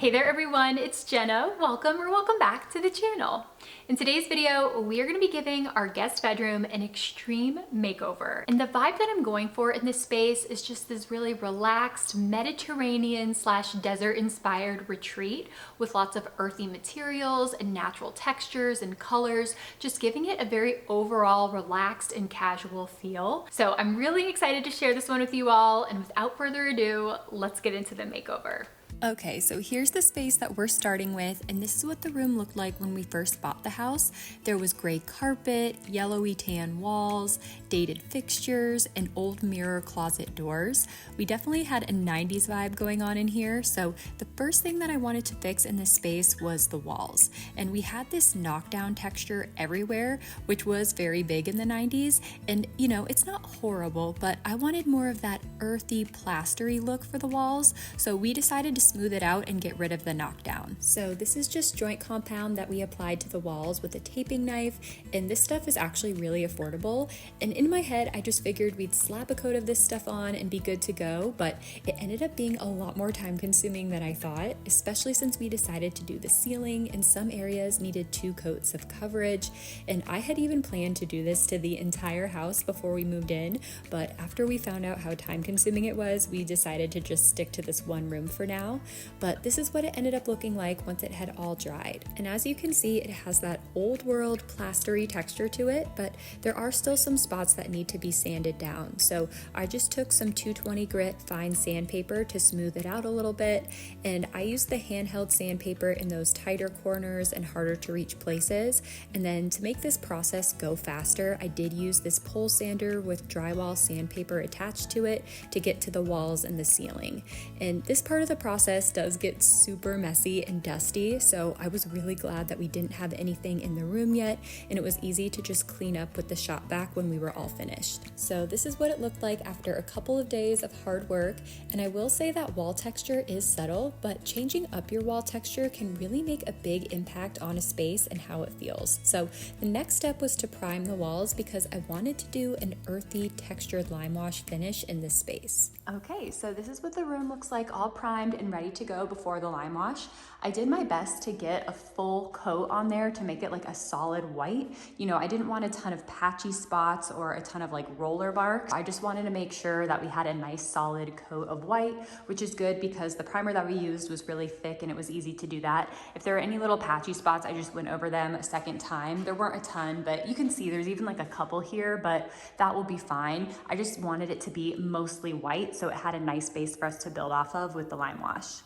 Hey there everyone, it's Jenna. Welcome back to the channel. In today's video, we are going to be giving our guest bedroom an extreme makeover. And the vibe that I'm going for in this space is just this really relaxed Mediterranean / desert inspired retreat with lots of earthy materials and natural textures and colors, just giving it a very overall relaxed and casual feel. So I'm really excited to share this one with you all. And without further ado, let's get into the makeover. Okay, so here's the space that we're starting with, and this is what the room looked like when we first bought the house. There was gray carpet, yellowy tan walls, dated fixtures, and old mirror closet doors. We definitely had a 90s vibe going on in here, so the first thing that I wanted to fix in this space was the walls. And we had this knockdown texture everywhere, which was very big in the 90s, and you know, it's not horrible, but I wanted more of that earthy, plastery look for the walls, so we decided to smooth it out and get rid of the knockdown. So this is just joint compound that we applied to the walls with a taping knife, and this stuff is actually really affordable. And in my head, I just figured we'd slap a coat of this stuff on and be good to go, but it ended up being a lot more time consuming than I thought, especially since we decided to do the ceiling and some areas needed 2 coats of coverage. And I had even planned to do this to the entire house before we moved in, but after we found out how time consuming it was, we decided to just stick to this one room for now. But this is what it ended up looking like once it had all dried. And as you can see, it has that old world plastery texture to it, but there are still some spots that need to be sanded down. So I just took some 220 grit fine sandpaper to smooth it out a little bit, and I used the handheld sandpaper in those tighter corners and harder to reach places. And then to make this process go faster, I did use this pole sander with drywall sandpaper attached to it to get to the walls and the ceiling. And this part of the process does get super messy and dusty, so I was really glad that we didn't have anything in the room yet, and it was easy to just clean up with the shop vac when we were all finished. So this is what it looked like after a couple of days of hard work, and I will say that wall texture is subtle, but changing up your wall texture can really make a big impact on a space and how it feels. So the next step was to prime the walls because I wanted to do an earthy textured lime wash finish in this space. Okay, so this is what the room looks like, all primed and ready to go before the lime wash. I did my best to get a full coat on there to make it like a solid white. You know, I didn't want a ton of patchy spots or a ton of like roller bark. I just wanted to make sure that we had a nice solid coat of white, which is good because the primer that we used was really thick and it was easy to do that. If there are any little patchy spots, I just went over them a second time. There weren't a ton, but you can see there's even like a couple here, but that will be fine. I just wanted it to be mostly white, so it had a nice base for us to build off of with the lime wash.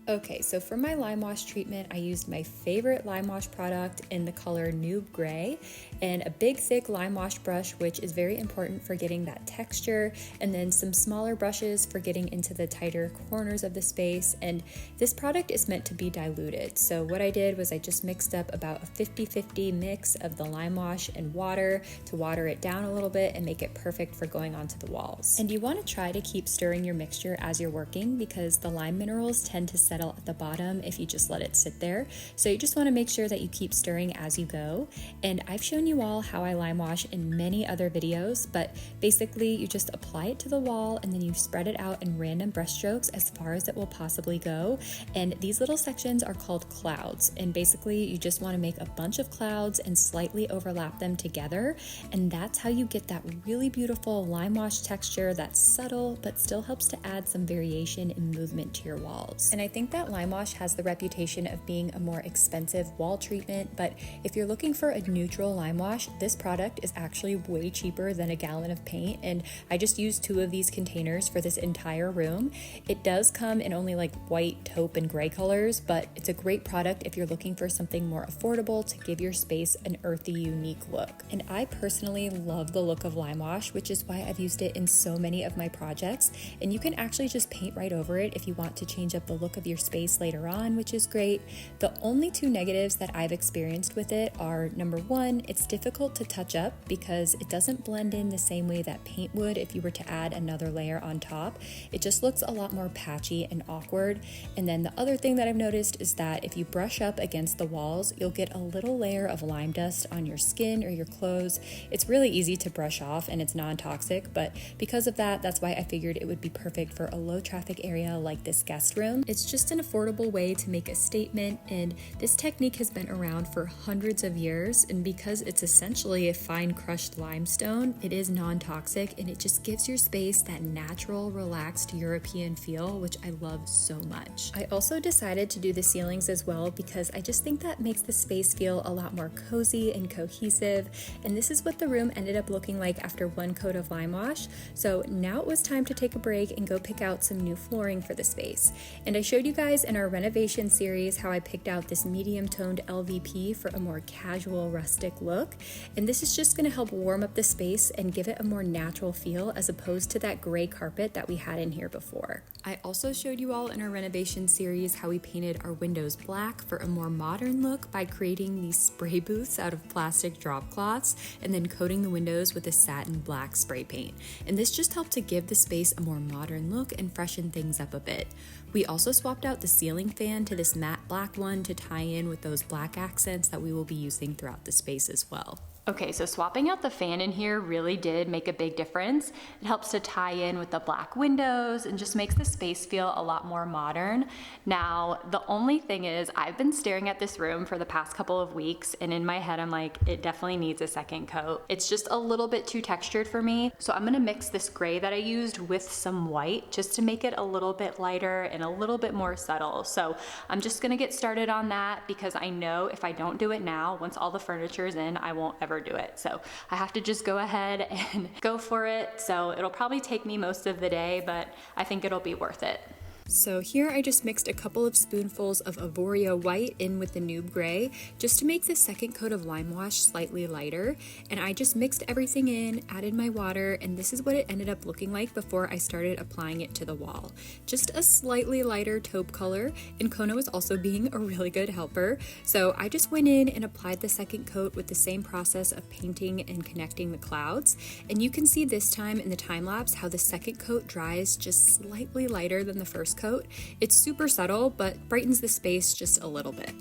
Okay, so for my lime wash treatment, I used my favorite lime wash product in the color Noob Gray and a big thick lime wash brush, which is very important for getting that texture, and then some smaller brushes for getting into the tighter corners of the space. And this product is meant to be diluted. So what I did was I just mixed up about a 50-50 mix of the lime wash and water to water it down a little bit and make it perfect for going onto the walls. And you want to try to keep stirring your mixture as you're working because the lime minerals tend to settle at the bottom if you just let it sit there. So you just want to make sure that you keep stirring as you go. And I've shown you all how I lime wash in many other videos, but basically you just apply it to the wall and then you spread it out in random brush strokes as far as it will possibly go. And these little sections are called clouds. And basically you just want to make a bunch of clouds and slightly overlap them together. And that's how you get that really beautiful lime wash texture that's subtle, but still helps to add some variation and movement to your walls. And I think that lime wash has the reputation of being a more expensive wall treatment, but if you're looking for a neutral lime wash, this product is actually way cheaper than a gallon of paint, and I just used 2 of these containers for this entire room. It does come in only like white, taupe, and gray colors, but it's a great product if you're looking for something more affordable to give your space an earthy, unique look. And I personally love the look of lime wash, which is why I've used it in so many of my projects, and you can actually just paint right over it if you want to change up the look of your space later on, which is great. The only 2 negatives that I've experienced with it are, number 1, it's difficult to touch up because it doesn't blend in the same way that paint would if you were to add another layer on top. It just looks a lot more patchy and awkward. And then the other thing that I've noticed is that if you brush up against the walls, you'll get a little layer of lime dust on your skin or your clothes. It's really easy to brush off and it's non-toxic, but because of that, that's why I figured it would be perfect for a low traffic area like this guest room. It's just just an affordable way to make a statement, and this technique has been around for hundreds of years, and because it's essentially a fine crushed limestone, it is non-toxic and it just gives your space that natural, relaxed European feel, which I love so much. I also decided to do the ceilings as well because I just think that makes the space feel a lot more cozy and cohesive, and this is what the room ended up looking like after one coat of lime wash. So now it was time to take a break and go pick out some new flooring for the space. And I showed you guys in our renovation series how I picked out this medium toned LVP for a more casual rustic look, and this is just going to help warm up the space and give it a more natural feel as opposed to that gray carpet that we had in here before. I also showed you all in our renovation series how we painted our windows black for a more modern look by creating these spray booths out of plastic drop cloths and then coating the windows with a satin black spray paint. And this just helped to give the space a more modern look and freshen things up a bit. We also swapped out the ceiling fan to this matte black one to tie in with those black accents that we will be using throughout the space as well. Okay, so swapping out the fan in here really did make a big difference. It helps to tie in with the black windows and just makes the space feel a lot more modern. Now, the only thing is I've been staring at this room for the past couple of weeks, and in my head I'm like, it definitely needs a second coat. It's just a little bit too textured for me. So I'm gonna mix this gray that I used with some white just to make it a little bit lighter and a little bit more subtle. So I'm just gonna get started on that because I know if I don't do it now, once all the furniture is in, I won't ever do it. So I have to just go ahead and go for it. So it'll probably take me most of the day, but I think it'll be worth it. So here I just mixed a couple of spoonfuls of Avoria white in with the Noob gray just to make the second coat of lime wash slightly lighter, and I just mixed everything in, added my water, and this is what it ended up looking like before I started applying it to the wall. Just a slightly lighter taupe color, and Kona was also being a really good helper, so I just went in and applied the second coat with the same process of painting and connecting the clouds, and you can see this time in the time lapse how the second coat dries just slightly lighter than the first coat. It's super subtle, but brightens the space just a little bit.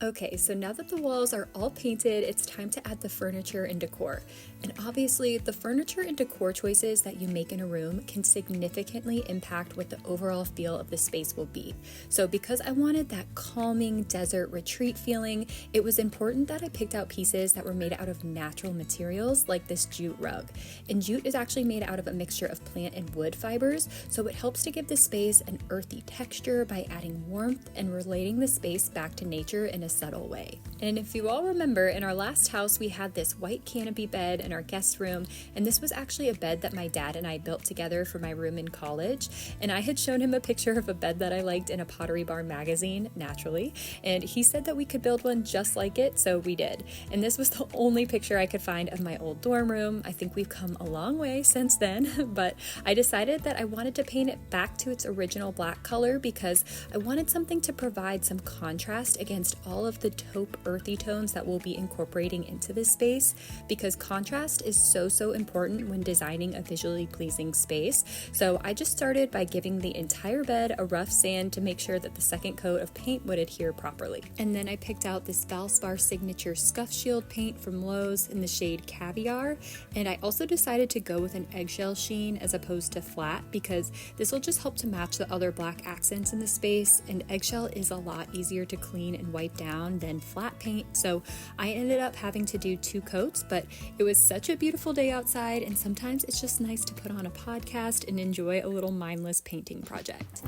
Okay, so now that the walls are all painted, it's time to add the furniture and decor. And obviously, the furniture and decor choices that you make in a room can significantly impact what the overall feel of the space will be. So because I wanted that calming desert retreat feeling, it was important that I picked out pieces that were made out of natural materials like this jute rug. And jute is actually made out of a mixture of plant and wood fibers, so it helps to give the space an earthy texture by adding warmth and relating the space back to nature in a subtle way. And if you all remember, in our last house we had this white canopy bed in our guest room, and this was actually a bed that my dad and I built together for my room in college, and I had shown him a picture of a bed that I liked in a Pottery Barn magazine, naturally, and he said that we could build one just like it, so we did. And this was the only picture I could find of my old dorm room. I think we've come a long way since then, but I decided that I wanted to paint it back to its original black color because I wanted something to provide some contrast against all of the taupe earthy tones that we'll be incorporating into this space, because contrast is so important when designing a visually pleasing space. So I just started by giving the entire bed a rough sand to make sure that the second coat of paint would adhere properly. And then I picked out this Valspar Signature Scuff Shield paint from Lowe's in the shade Caviar, and I also decided to go with an eggshell sheen as opposed to flat because this will just help to match the other black accents in the space, and eggshell is a lot easier to clean and wipe down than flat paint, so I ended up having to do 2 coats, but it was such a beautiful day outside, and sometimes it's just nice to put on a podcast and enjoy a little mindless painting project.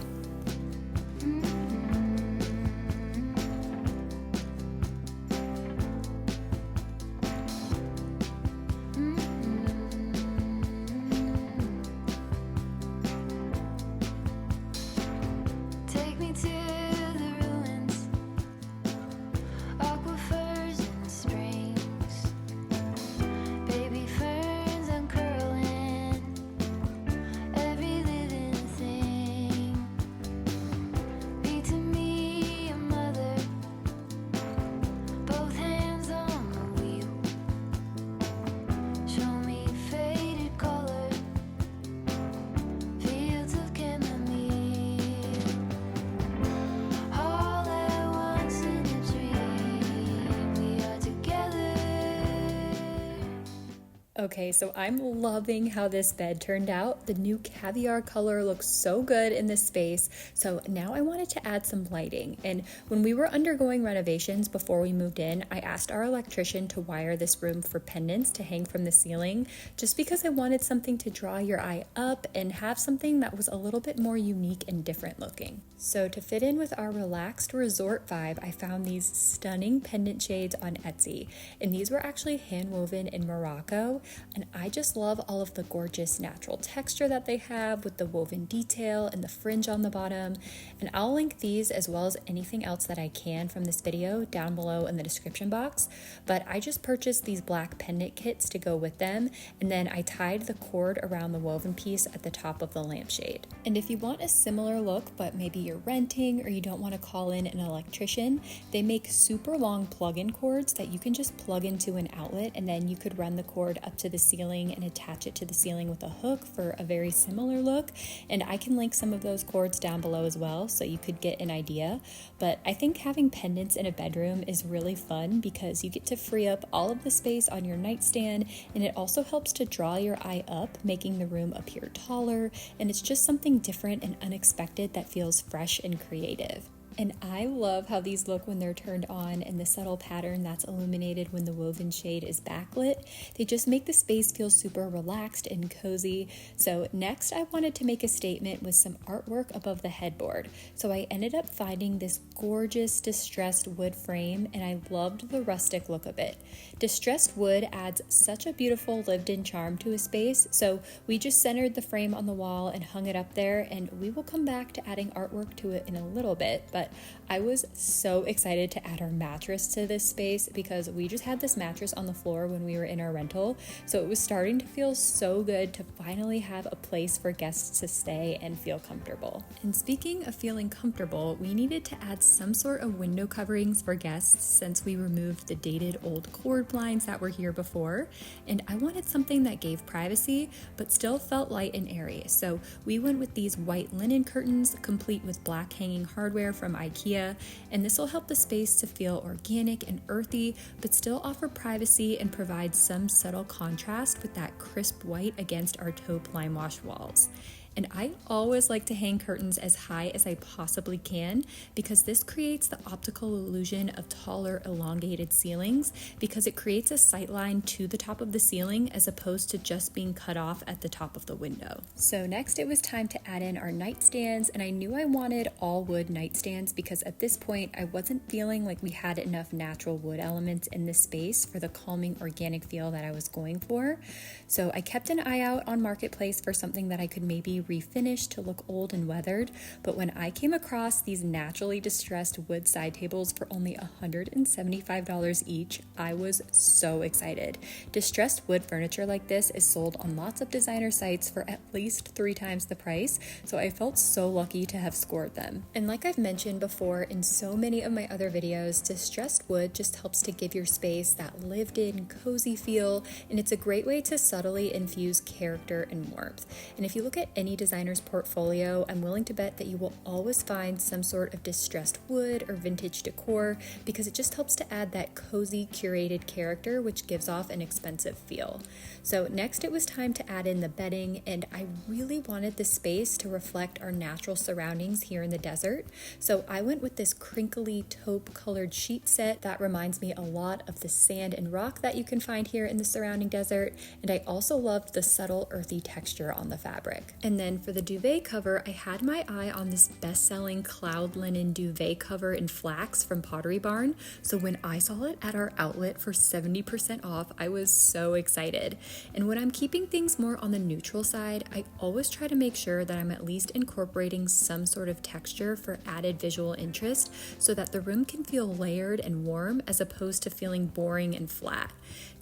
Okay, so I'm loving how this bed turned out. The new caviar color looks so good in this space. So now I wanted to add some lighting. And when we were undergoing renovations before we moved in, I asked our electrician to wire this room for pendants to hang from the ceiling, just because I wanted something to draw your eye up and have something that was a little bit more unique and different looking. So to fit in with our relaxed resort vibe, I found these stunning pendant shades on Etsy. And these were actually hand woven in Morocco. And I just love all of the gorgeous natural texture that they have with the woven detail and the fringe on the bottom. And I'll link these as well as anything else that I can from this video down below in the description box. But I just purchased these black pendant kits to go with them, and then I tied the cord around the woven piece at the top of the lampshade. And if you want a similar look, but maybe you're renting or you don't want to call in an electrician, they make super long plug-in cords that you can just plug into an outlet, and then you could run the cord up to the ceiling and attach it to the ceiling with a hook for a very similar look. And I can link some of those cords down below as well so you could get an idea. But I think having pendants in a bedroom is really fun because you get to free up all of the space on your nightstand, and it also helps to draw your eye up, making the room appear taller, and it's just something different and unexpected that feels fresh and creative. And I love how these look when they're turned on, and the subtle pattern that's illuminated when the woven shade is backlit. They just make the space feel super relaxed and cozy. So next I wanted to make a statement with some artwork above the headboard. So I ended up finding this gorgeous distressed wood frame, and I loved the rustic look of it. Distressed wood adds such a beautiful lived-in charm to a space, so we just centered the frame on the wall and hung it up there, and we will come back to adding artwork to it in a little bit. But I was so excited to add our mattress to this space because we just had this mattress on the floor when we were in our rental, so it was starting to feel so good to finally have a place for guests to stay and feel comfortable. And speaking of feeling comfortable, we needed to add some sort of window coverings for guests since we removed the dated old cord blinds that were here before, and I wanted something that gave privacy but still felt light and airy. So we went with these white linen curtains complete with black hanging hardware from IKEA, and this will help the space to feel organic and earthy but still offer privacy and provide some subtle contrast with that crisp white against our taupe lime wash walls. And I always like to hang curtains as high as I possibly can because this creates the optical illusion of taller, elongated ceilings because it creates a sight line to the top of the ceiling as opposed to just being cut off at the top of the window. So next it was time to add in our nightstands, and I knew I wanted all wood nightstands because at this point I wasn't feeling like we had enough natural wood elements in this space for the calming organic feel that I was going for. So I kept an eye out on Marketplace for something that I could maybe refinished to look old and weathered, but when I came across these naturally distressed wood side tables for only $175 each, I was so excited. Distressed wood furniture like this is sold on lots of designer sites for at least 3 times the price, so I felt so lucky to have scored them. And like I've mentioned before in so many of my other videos, distressed wood just helps to give your space that lived-in, cozy feel, and it's a great way to subtly infuse character and warmth. And if you look at any designer's portfolio, I'm willing to bet that you will always find some sort of distressed wood or vintage decor because it just helps to add that cozy, curated character which gives off an expensive feel. So next it was time to add in the bedding, and I really wanted the space to reflect our natural surroundings here in the desert. So I went with this crinkly taupe colored sheet set that reminds me a lot of the sand and rock that you can find here in the surrounding desert, and I also loved the subtle earthy texture on the fabric. And then for the duvet cover, I had my eye on this best-selling cloud linen duvet cover in flax from Pottery Barn. So when I saw it at our outlet for 70% off, I was so excited. And when I'm keeping things more on the neutral side, I always try to make sure that I'm at least incorporating some sort of texture for added visual interest so that the room can feel layered and warm as opposed to feeling boring and flat.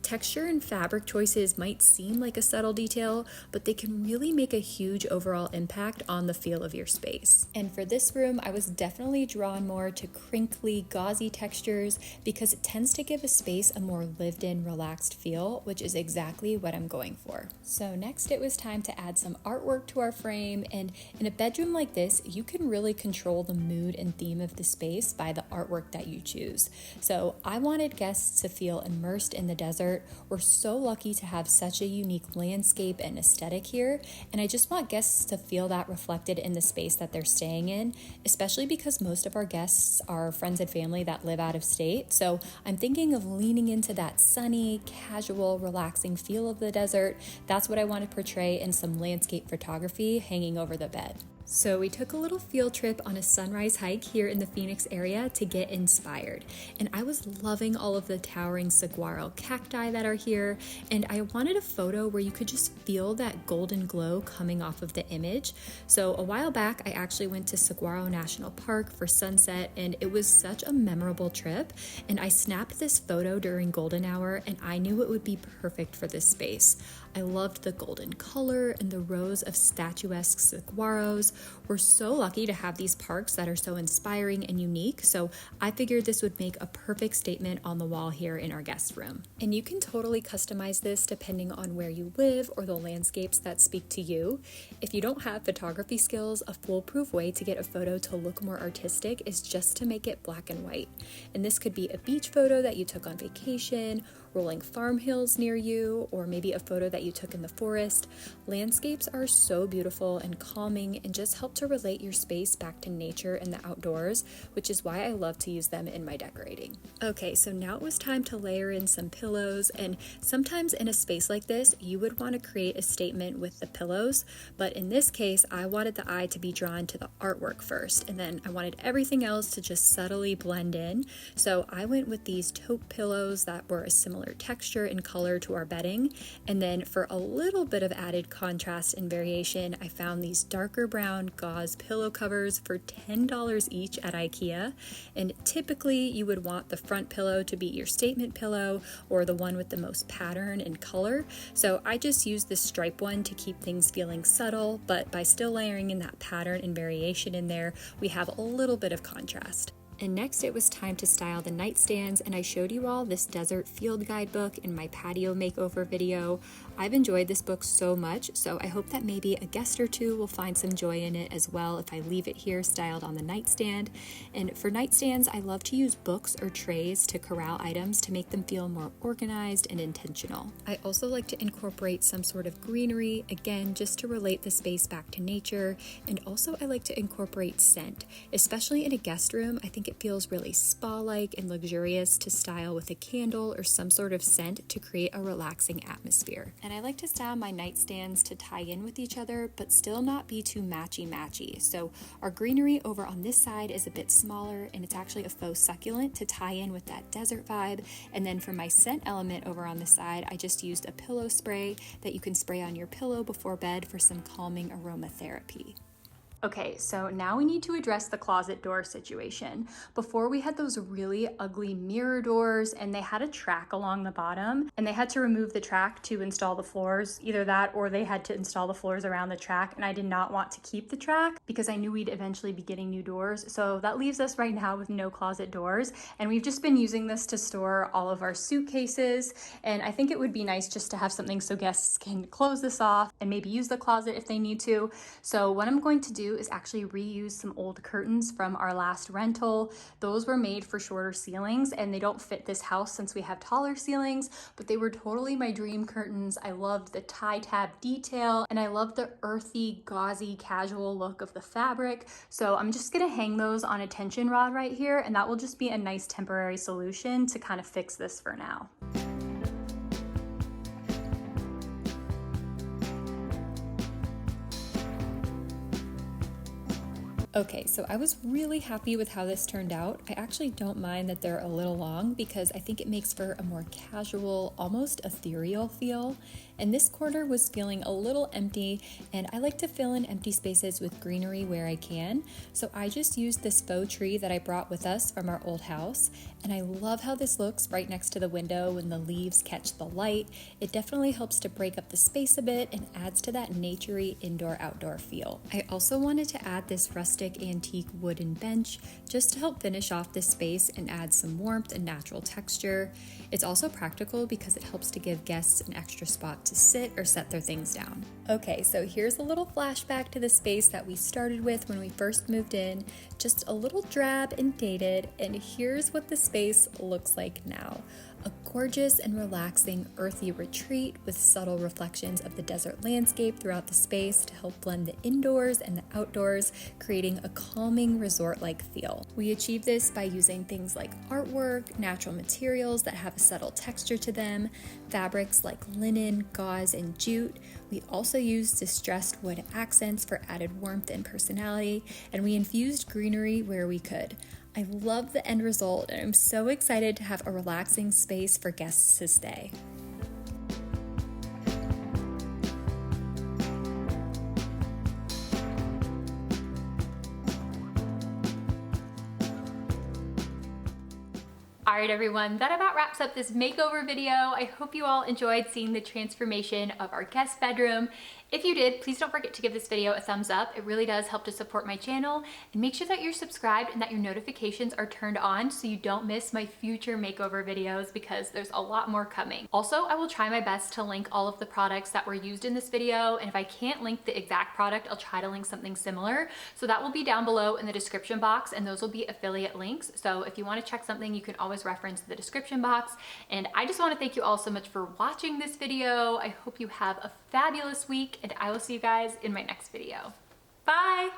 Texture and fabric choices might seem like a subtle detail, but they can really make a huge overall impact on the feel of your space. And for this room, I was definitely drawn more to crinkly, gauzy textures because it tends to give a space a more lived-in, relaxed feel, which is exactly what I'm going for. So next it was time to add some artwork to our frame, and in a bedroom like this, you can really control the mood and theme of the space by the artwork that you choose. So I wanted guests to feel immersed in the desert, desert. We're so lucky to have such a unique landscape and aesthetic here, and I just want guests to feel that reflected in the space that they're staying in, especially because most of our guests are friends and family that live out of state. So I'm thinking of leaning into that sunny, casual, relaxing feel of the desert. That's what I want to portray in some landscape photography hanging over the bed. So we took a little field trip on a sunrise hike here in the Phoenix area to get inspired. And I was loving all of the towering saguaro cacti that are here. And I wanted a photo where you could just feel that golden glow coming off of the image. So a while back, I actually went to Saguaro National Park for sunset, and it was such a memorable trip. And I snapped this photo during golden hour, and I knew it would be perfect for this space. I loved the golden color and the rows of statuesque saguaros. We're so lucky to have these parks that are so inspiring and unique, so I figured this would make a perfect statement on the wall here in our guest room. And you can totally customize this depending on where you live or the landscapes that speak to you. If you don't have photography skills, a foolproof way to get a photo to look more artistic is just to make it black and white. And this could be a beach photo that you took on vacation, rolling farm hills near you, or maybe a photo that you took in the forest. Landscapes are so beautiful and calming and just help to relate your space back to nature and the outdoors, which is why I love to use them in my decorating. Okay, so now it was time to layer in some pillows, and sometimes in a space like this, you would want to create a statement with the pillows, but in this case, I wanted the eye to be drawn to the artwork first, and then I wanted everything else to just subtly blend in. So I went with these taupe pillows that were a similar texture and color to our bedding, and then for a little bit of added contrast and variation, I found these darker brown gauze pillow covers for $10 each at IKEA. And typically you would want the front pillow to be your statement pillow or the one with the most pattern and color, so I just used this stripe one to keep things feeling subtle, but by still layering in that pattern and variation in there, we have a little bit of contrast. And next it was time to style the nightstands, and I showed you all this desert field guidebook in my patio makeover video. I've enjoyed this book so much, so I hope that maybe a guest or two will find some joy in it as well if I leave it here styled on the nightstand. And for nightstands, I love to use books or trays to corral items to make them feel more organized and intentional. I also like to incorporate some sort of greenery, again, just to relate the space back to nature. And also I like to incorporate scent, especially in a guest room. I think it feels really spa-like and luxurious to style with a candle or some sort of scent to create a relaxing atmosphere. And I like to style my nightstands to tie in with each other, but still not be too matchy-matchy. So our greenery over on this side is a bit smaller, and it's actually a faux succulent to tie in with that desert vibe. And then for my scent element over on this side, I just used a pillow spray that you can spray on your pillow before bed for some calming aromatherapy. Okay, so now we need to address the closet door situation. Before we had those really ugly mirror doors, and they had a track along the bottom, and they had to remove the track to install the floors, either that or they had to install the floors around the track, and I did not want to keep the track because I knew we'd eventually be getting new doors. So that leaves us right now with no closet doors, and we've just been using this to store all of our suitcases, and I think it would be nice just to have something so guests can close this off and maybe use the closet if they need to. So what I'm going to do is actually reuse some old curtains from our last rental. Those were made for shorter ceilings and they don't fit this house since we have taller ceilings, but they were totally my dream curtains. I loved the tie tab detail and I loved the earthy, gauzy, casual look of the fabric. So I'm just gonna hang those on a tension rod right here, and that will just be a nice temporary solution to kind of fix this for now. Okay, so I was really happy with how this turned out. I actually don't mind that they're a little long because I think it makes for a more casual, almost ethereal feel. And this corner was feeling a little empty, and I like to fill in empty spaces with greenery where I can. So I just used this faux tree that I brought with us from our old house, and I love how this looks right next to the window when the leaves catch the light. It definitely helps to break up the space a bit and adds to that naturey indoor-outdoor feel. I also wanted to add this rustic antique wooden bench just to help finish off this space and add some warmth and natural texture. It's also practical because it helps to give guests an extra spot to sit or set their things down. Okay, so here's a little flashback to the space that we started with when we first moved in, just a little drab and dated, and here's what the space looks like now. A gorgeous and relaxing earthy retreat with subtle reflections of the desert landscape throughout the space to help blend the indoors and the outdoors, creating a calming resort-like feel. We achieve this by using things like artwork, natural materials that have a subtle texture to them, fabrics like linen, gauze, and jute. We also used distressed wood accents for added warmth and personality, and we infused greenery where we could. I love the end result, and I'm so excited to have a relaxing space for guests to stay. All right, everyone, that about wraps up this makeover video. I hope you all enjoyed seeing the transformation of our guest bedroom. If you did, please don't forget to give this video a thumbs up. It really does help to support my channel, and make sure that you're subscribed and that your notifications are turned on so you don't miss my future makeover videos, because there's a lot more coming. Also, I will try my best to link all of the products that were used in this video, and if I can't link the exact product, I'll try to link something similar. So that will be down below in the description box, and those will be affiliate links. So if you want to check something, you can always reference the description box. And I just want to thank you all so much for watching this video. I hope you have a fabulous week, and I will see you guys in my next video. Bye!